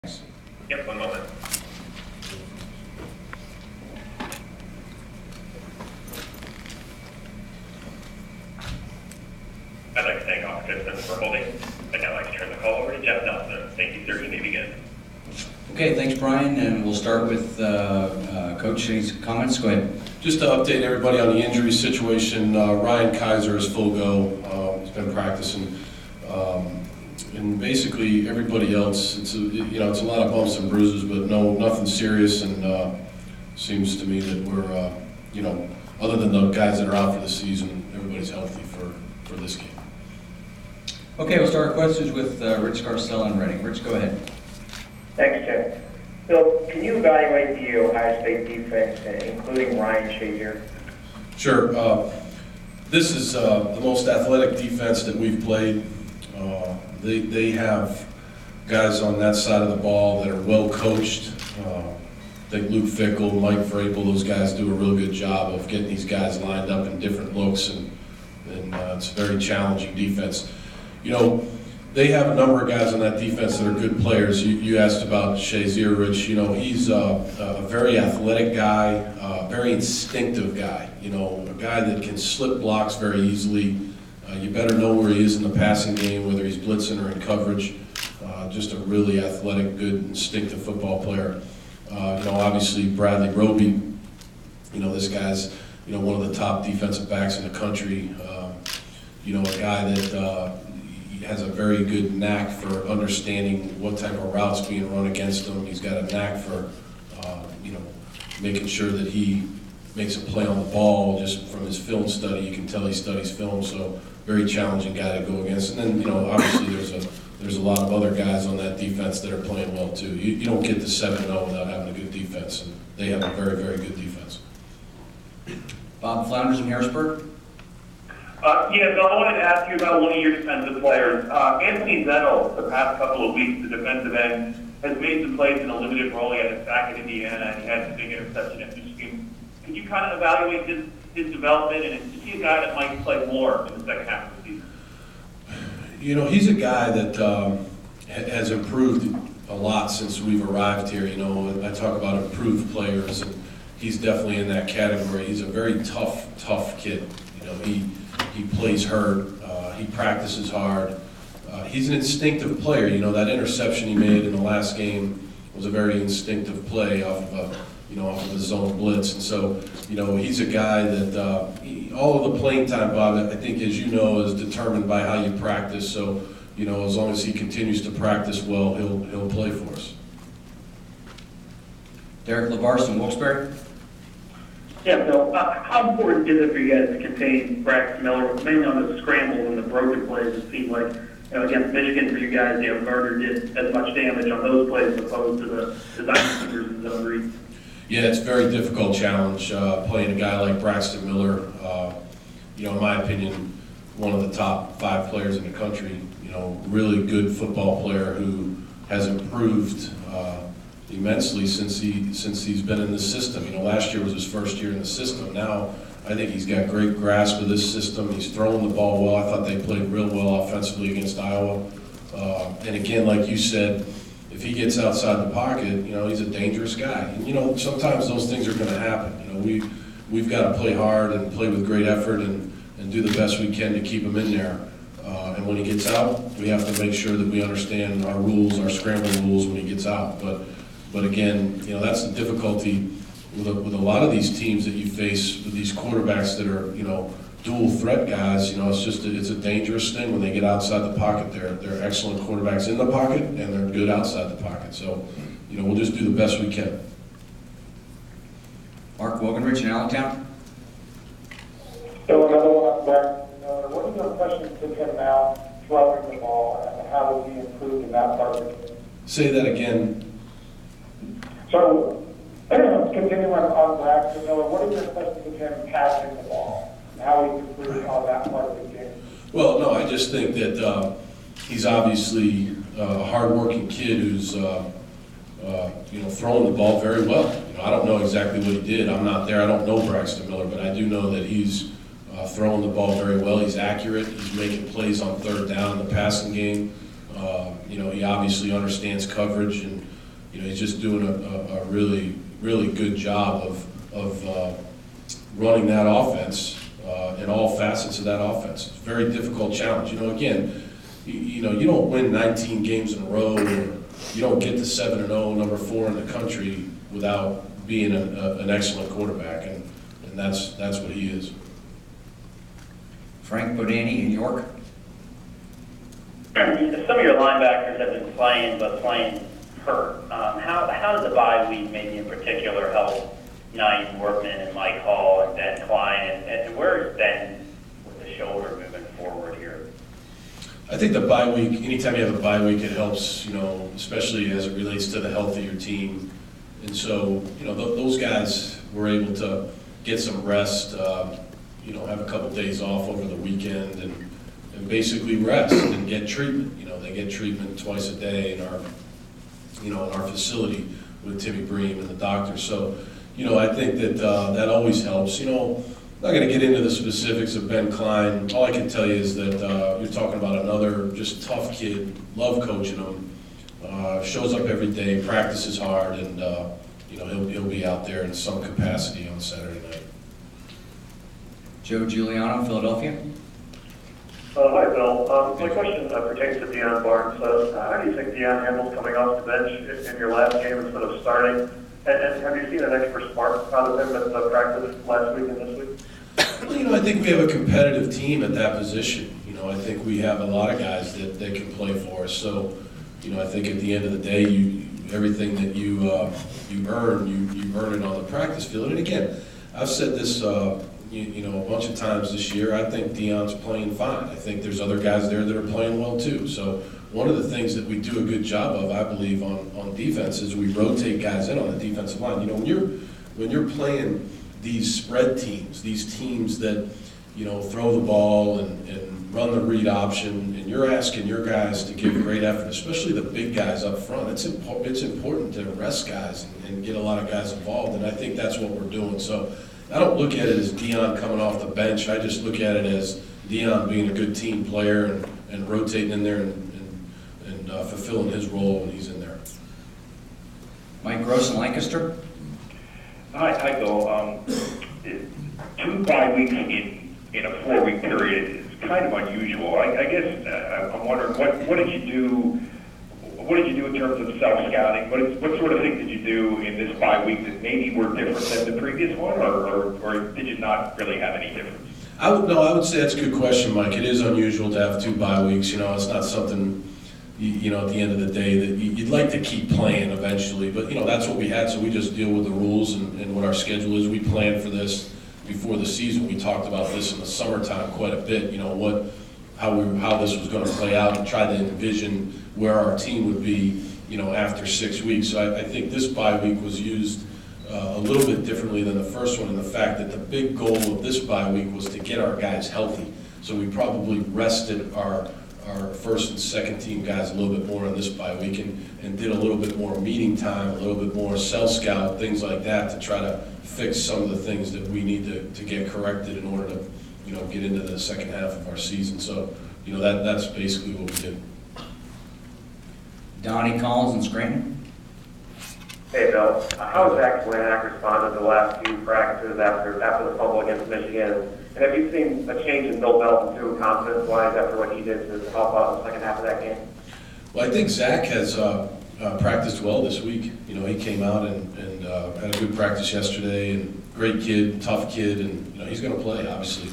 Yep, one moment. I'd like to thank all participants for holding. I'd now like to turn the call over to Jeff Nelson. Thank you, sir. You may begin. Okay, thanks, Brian, and we'll start with Coach. Any comments? Go ahead. Just to update everybody on the injury situation, Ryan Kaiser is full go. He's been practicing, and basically everybody else, it's a lot of bumps and bruises, but nothing serious. And seems to me that we're other than the guys that are out for the season, everybody's healthy for this game. Okay, we'll start our questions with Rich Garcella and Reading. Rich, go ahead. Thanks, Jeff. Bill, can you evaluate the Ohio State defense, including Ryan Shazier? Sure. This is the most athletic defense that we've played. They have guys on that side of the ball that are well coached. I think Luke Fickell, Mike Vrabel, those guys do a real good job of getting these guys lined up in different looks, and it's a very challenging defense. They have a number of guys on that defense that are good players. You asked about Shazier, Rich. He's a very athletic guy, very instinctive guy. A guy that can slip blocks very easily. You better know where he is in the passing game, whether he's blitzing or in coverage. Just a really athletic, good, instinctive football player. Obviously Bradley Roby. This guy's one of the top defensive backs in the country. A guy that has a very good knack for understanding what type of routes being run against him. He's got a knack for, making sure that he makes a play on the ball. Just from his film study, you can tell he studies film. So very challenging guy to go against. And then, obviously there's a lot of other guys on that defense that are playing well too. You don't get to 7-0 without having a good defense, and they have a very, very good defense. Bob Flounders in Harrisburg. Bill, I wanted to ask you about one of your defensive players. Anthony Zettel, the past couple of weeks, the defensive end, has made some plays in a limited role. He had a sack at Indiana, and he had a big interception at Michigan. Can you kind of evaluate his development, and is he a guy that might play more in the second half of the season? He's a guy that has improved a lot since we've arrived here. I talk about improved players, and he's definitely in that category. He's a very tough kid. He plays hurt. He practices hard. He's an instinctive player. That interception he made in the last game was a very instinctive play off of a zone blitz. And so, he's a guy that all of the playing time, Bob, I think, as you know, is determined by how you practice. So, as long as he continues to practice well, he'll play for us. Derek LaVarse in Wilkes-Barre. Yeah, Bill, how important is it for you guys to contain Braxton Miller, mainly on the scramble and the broken plays? It seemed like, against Michigan for you guys, Gardner did as much damage on those plays as opposed to the design receivers in zone read. Yeah, it's a very difficult challenge playing a guy like Braxton Miller. In my opinion, one of the top 5 players in the country. Really good football player who has improved immensely since he's been in the system. Last year was his first year in the system. Now I think he's got great grasp of this system. He's throwing the ball well. I thought they played real well offensively against Iowa. And again, like you said, if he gets outside the pocket, he's a dangerous guy. And sometimes those things are going to happen. We've got to play hard and play with great effort and do the best we can to keep him in there. And when he gets out, we have to make sure that we understand our rules, our scramble rules when he gets out. But again, that's the difficulty with a lot of these teams that you face with these quarterbacks that are, dual threat guys. It's a dangerous thing when they get outside the pocket. They're excellent quarterbacks in the pocket, and they're good outside the pocket. So, we'll just do the best we can. Mark Wogenrich in Allentown. So another one on Braxton Miller. What are your impressions of him now throwing the ball, and how will he improve in that part of the game? Say that again. So, continuing on Braxton Miller, what are your impressions of him passing the ball, and how he improves on that part of the game? Well, no, I just think that he's obviously a hard-working kid who's, throwing the ball very well. I don't know exactly what he did. I'm not there. I don't know Braxton Miller, but I do know that he's throwing the ball very well. He's accurate. He's making plays on third down in the passing game. He obviously understands coverage, and he's just doing a really, really good job of running that offense in all facets of that offense. It's a very difficult challenge. Again, you don't win 19 games in a row, or you don't get to 7-0, number 4 in the country, without being an excellent quarterback, and that's what he is. Frank Bodani in York. Some of your linebackers have been playing, but playing hurt. How does the bye week, maybe in particular, help Knight, Workman, and Mike Hall, and Ben Klein, and where is Ben with the shoulder moving forward here? I think the bye week, anytime you have a bye week, it helps, especially as it relates to the health of your team. And so, those guys were able to get some rest, have a couple days off over the weekend and basically rest and get treatment. They get treatment twice a day in our facility with Timmy Bream and the doctor. So, I think that that always helps. I'm not going to get into the specifics of Ben Klein. All I can tell you is that you're talking about another just tough kid, love coaching him, shows up every day, practices hard, and he'll be out there in some capacity on Saturday night. Joe Giuliano, Philadelphia. Hi, Bill. My question pertains to Deion Barnes. How do you think Deion handles coming off the bench in your last game instead of starting? And have you seen an extra spark out of him at practice last week and this week? Well, I think we have a competitive team at that position. I think we have a lot of guys that can play for us. So, I think at the end of the day, everything that you earn, you earn it on the practice field. And again, I've said this, a bunch of times this year. I think Deion's playing fine. I think there's other guys there that are playing well too. So one of the things that we do a good job of, I believe, on defense is we rotate guys in on the defensive line. When you're playing these spread teams, these teams that throw the ball and run the read option, and you're asking your guys to give great effort, especially the big guys up front. It's important to rest guys and get a lot of guys involved, and I think that's what we're doing. So I don't look at it as Deion coming off the bench. I just look at it as Deion being a good team player and rotating in there and fulfilling his role when he's in there. Mike Gross in Lancaster. Hi, Bill. 2 bye weeks in a 4-week period is kind of unusual. I guess I'm wondering what did you do? What did you do in terms of self-scouting? What sort of things did you do in this bye week that maybe were different than the previous one, or did you not really have any difference? I would say that's a good question, Mike. It is unusual to have 2 bye weeks. It's not something, at the end of the day that you'd like to keep playing eventually. But, that's what we had, so we just deal with the rules and what our schedule is. We planned for this before the season. We talked about this in the summertime quite a bit, how this was going to play out, and try to envision where our team would be, after 6 weeks. So I think this bye week was used a little bit differently than the first one, in the fact that the big goal of this bye week was to get our guys healthy. So we probably rested our first and second team guys a little bit more on this bye week and did a little bit more meeting time, a little bit more cell scout, things like that, to try to fix some of the things that we need to get corrected in order to get into the second half of our season. So that's basically what we did. Donnie Collins in Scranton. Hey, Bill. How has Zach Flanagan responded to the last few practices after the fumble against Michigan? And have you seen a change in Bill Belton, too, confidence-wise, after what he did to help out in the second half of that game? Well, I think Zach has practiced well this week. He came out and had a good practice yesterday, and great kid, tough kid, and he's going to play, obviously.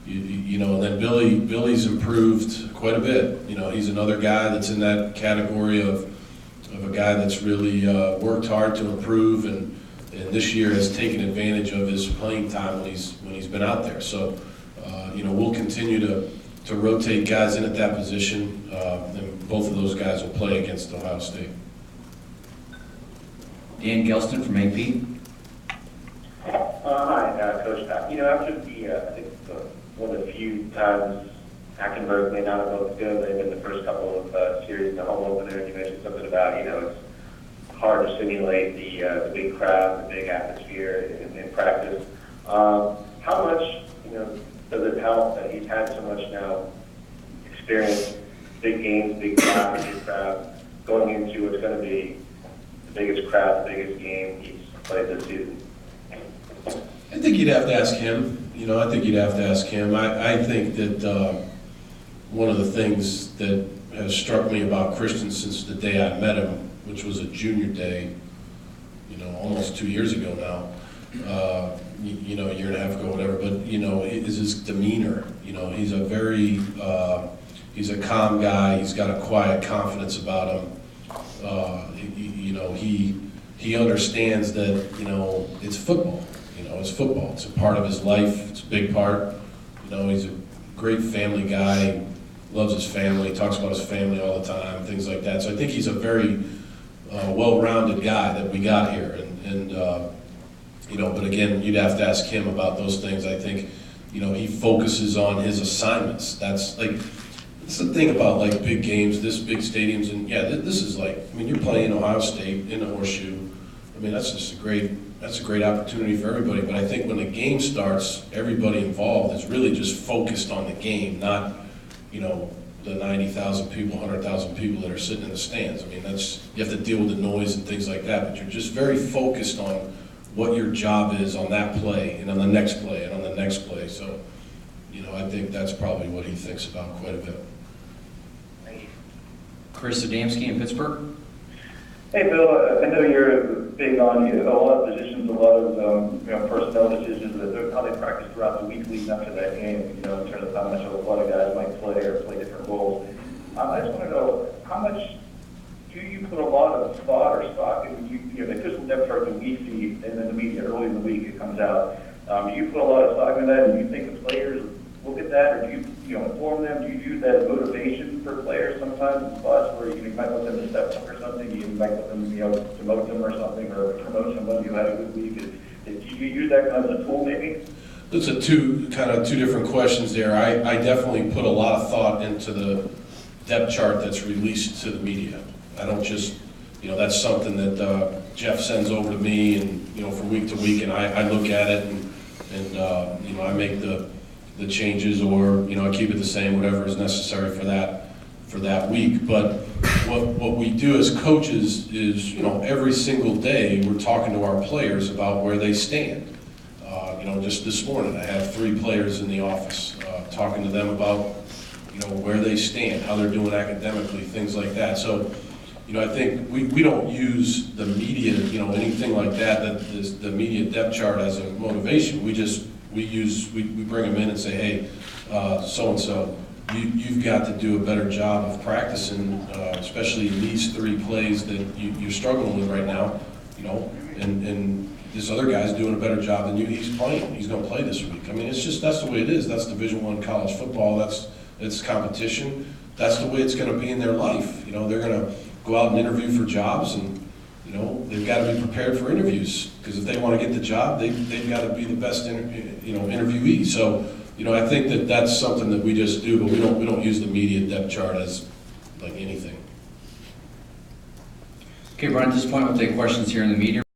And then Billy's improved quite a bit. He's another guy that's in that category of a guy that's really worked hard to improve, and this year has taken advantage of his playing time when he's been out there. So, we'll continue to rotate guys in at that position, and both of those guys will play against Ohio State. Dan Gelston from AP. Hi, Coach. After I think one of the few times Hackenberg may not have looked good, they've been the first couple of series in the home opener, and you mentioned something about, it's hard to simulate the big crowd, the big atmosphere in practice. How much, does it help that he's had so much now experience, big games, big crowd, going into what's going to be biggest crowd, the biggest game he's played this season? I think you'd have to ask him. I think you'd have to ask him. I think that one of the things that has struck me about Christian since the day I met him, which was a junior day, almost 2 years ago now, a year and a half ago, whatever, but, is his demeanor. He's he's a calm guy. He's got a quiet confidence about him. He understands that, it's football. It's football. It's a part of his life. It's a big part. He's a great family guy. He loves his family. He talks about his family all the time, things like that. So I think he's a very well-rounded guy that we got here. But again, you'd have to ask him about those things. I think, he focuses on his assignments. That's the thing about big games, big stadiums, and this is you're playing Ohio State in the Horseshoe. That's just a great opportunity for everybody. But I think when the game starts, everybody involved is really just focused on the game, not, the 90,000 people, 100,000 people that are sitting in the stands. You have to deal with the noise and things like that, but you're just very focused on what your job is on that play and on the next play and on the next play. So, I think that's probably what he thinks about quite a bit. Chris Adamski in Pittsburgh. Hey, Bill, I know you're big on a lot of positions, a lot of personnel decisions, how they practice throughout the week leading up to that game, in terms of how much a lot of guys might play or play different roles. I just want to know, how much do you put a lot of thought or stock in, the official depth chart that we see and then the media early in the week it comes out? Do you put a lot of stock in that? Do you think the players look at that, or do you inform them? Do you use that as motivation for players sometimes in spots where you might want them to step up or something? You might want them, promote them or something, or promote somebody who had a good week. Do you use that kind of a tool maybe? Those are two different questions there. I definitely put a lot of thought into the depth chart that's released to the media. I don't just, that's something that Jeff sends over to me, and from week to week, and I look at it, and I make the changes, or I keep it the same, whatever is necessary for that week. But what we do as coaches is, every single day we're talking to our players about where they stand. Just this morning I had 3 players in the office talking to them about where they stand, how they're doing academically, things like that. So I think we don't use the media, anything like that is the media depth chart as a motivation. We bring them in and say, hey, so-and-so, you've got to do a better job of practicing, especially in these 3 plays that you're struggling with right now, and this other guy's doing a better job than you. He's playing. He's going to play this week. That's the way it is. That's Division I college football. It's competition. That's the way it's going to be in their life. They're going to go out and interview for jobs, and they've got to be prepared for interviews, because if they want to get the job, they've got to be the best interviewee. So, I think that's something that we just do, but we don't use the media depth chart as anything. Okay, Brian, at this point, we'll take questions here in the media.